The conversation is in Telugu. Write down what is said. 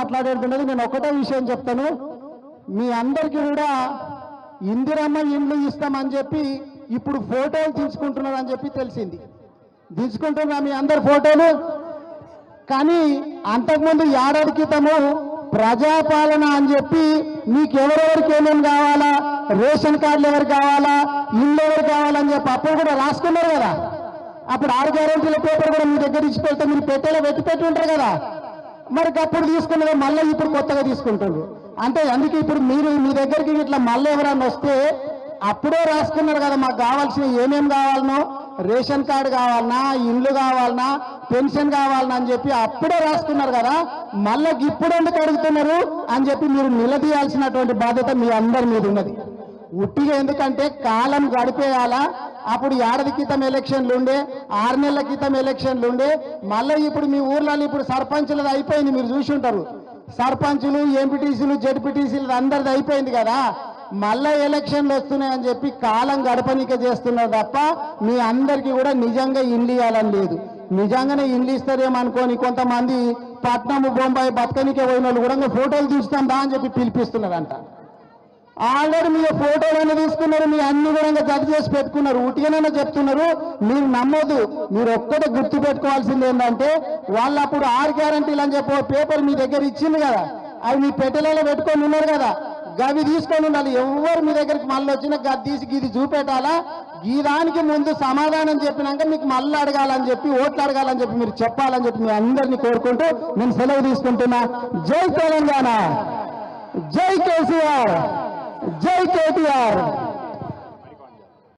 మాట్లాడేది నేను ఒకటే విషయం చెప్తాను. మీ అందరికీ కూడా ఇందిరమ్మ ఇండ్లు ఇస్తామని చెప్పి ఇప్పుడు ఫోటోలు తీసుకుంటున్నారు అని చెప్పి తెలిసింది. తీసుకుంటున్నా మీ అందరి ఫోటోలు. కానీ అంతకుముందు ఏడాది క్రితము ప్రజాపాలన అని చెప్పి మీకు ఎవరెవరికి ఏమేమి కావాలా, రేషన్ కార్డులు ఎవరికి కావాలా, ఇల్లు ఎవరికి కావాలని చెప్పి అప్పుడు కూడా రాసుకున్నారు కదా. అప్పుడు 6 గ్యారెంటీల పేపర్ కూడా మీ దగ్గర ఇచ్చి పెడితే మీరు పెట్టేలా పెట్టి ఉంటారు కదా. మరి అప్పుడు తీసుకున్నదే మళ్ళీ ఇప్పుడు కొత్తగా తీసుకుంటారు. అంటే అందుకే ఇప్పుడు మీరు మీ దగ్గరికి ఇట్లా మళ్ళీ ఎవరన్నా వస్తే అప్పుడే రాసుకున్నారు కదా మాకు కావాల్సిన ఏమేమి కావాలనో, రేషన్ కార్డు కావాలన్నా, ఇండ్లు కావాలన్నా, పెన్షన్ కావాలన్నా అని చెప్పి అప్పుడే రాసుకున్నారు కదా. మళ్ళీ ఇప్పుడు ఎందుకు అడుగుతున్నారు అని చెప్పి మీరు నిలదీయాల్సినటువంటి బాధ్యత మీ అందరి మీద ఉన్నది. ఉట్టిగా ఎందుకంటే కాలం గడిపేయాలా. అప్పుడు ఏడాది క్రితం ఎలక్షన్లు ఉండే, 6 నెలల క్రితం ఎలక్షన్లు ఉండే, మళ్ళీ ఇప్పుడు మీ ఊర్లలో ఇప్పుడు సర్పంచులది అయిపోయింది. మీరు చూసి ఉంటారు, సర్పంచులు, ఎంపీటీసీలు, జెడ్పీటీసీలు అందరిది అయిపోయింది కదా. మళ్ళీ ఎలక్షన్లు వస్తున్నాయని చెప్పి కాలం గడపనిక చేస్తున్నారు తప్ప మీ అందరికీ కూడా నిజంగా ఇండ్లు ఇవ్వాలని లేదు. నిజంగానే ఇండ్లు ఇస్తారేమనుకోని కొంతమంది పట్నం, బొంబాయి బతకనికే పోయిన వాళ్ళు కూడా ఫోటోలు తీస్తాం దా అని చెప్పి పిలిపిస్తున్నారంట. ఆల్రెడీ మీ ఫోటోలైనా తీసుకున్నారు, మీ అన్ని కూడా జత చేసి పెట్టుకున్నారు. ఉట్టిగానే చెప్తున్నారు, మీరు నమ్మొద్దు. మీరు ఒక్కటే గుర్తు పెట్టుకోవాల్సింది ఏంటంటే వాళ్ళు అప్పుడు 6 గ్యారెంటీలు అని చెప్పి పేపర్ మీ దగ్గర ఇచ్చింది కదా, అవి మీ పెట్టెలలో పెట్టుకొని ఉన్నారు కదా, గవి తీసుకొని ఉండాలి. ఎవరు మీ దగ్గరికి మళ్ళీ వచ్చినా గది తీసి గీది చూపెట్టాలా. ఈ దానికి ముందు సమాధానం చెప్పినాక మీకు మళ్ళీ అడగాలని చెప్పి, ఓట్లు అడగాలని చెప్పి మీరు చెప్పాలని చెప్పి మీ అందరినీ కోరుకుంటూ నేను సెలవు తీసుకుంటున్నా. జై తెలంగాణ, జై కేసీఆర్, జై కేటీఆర్.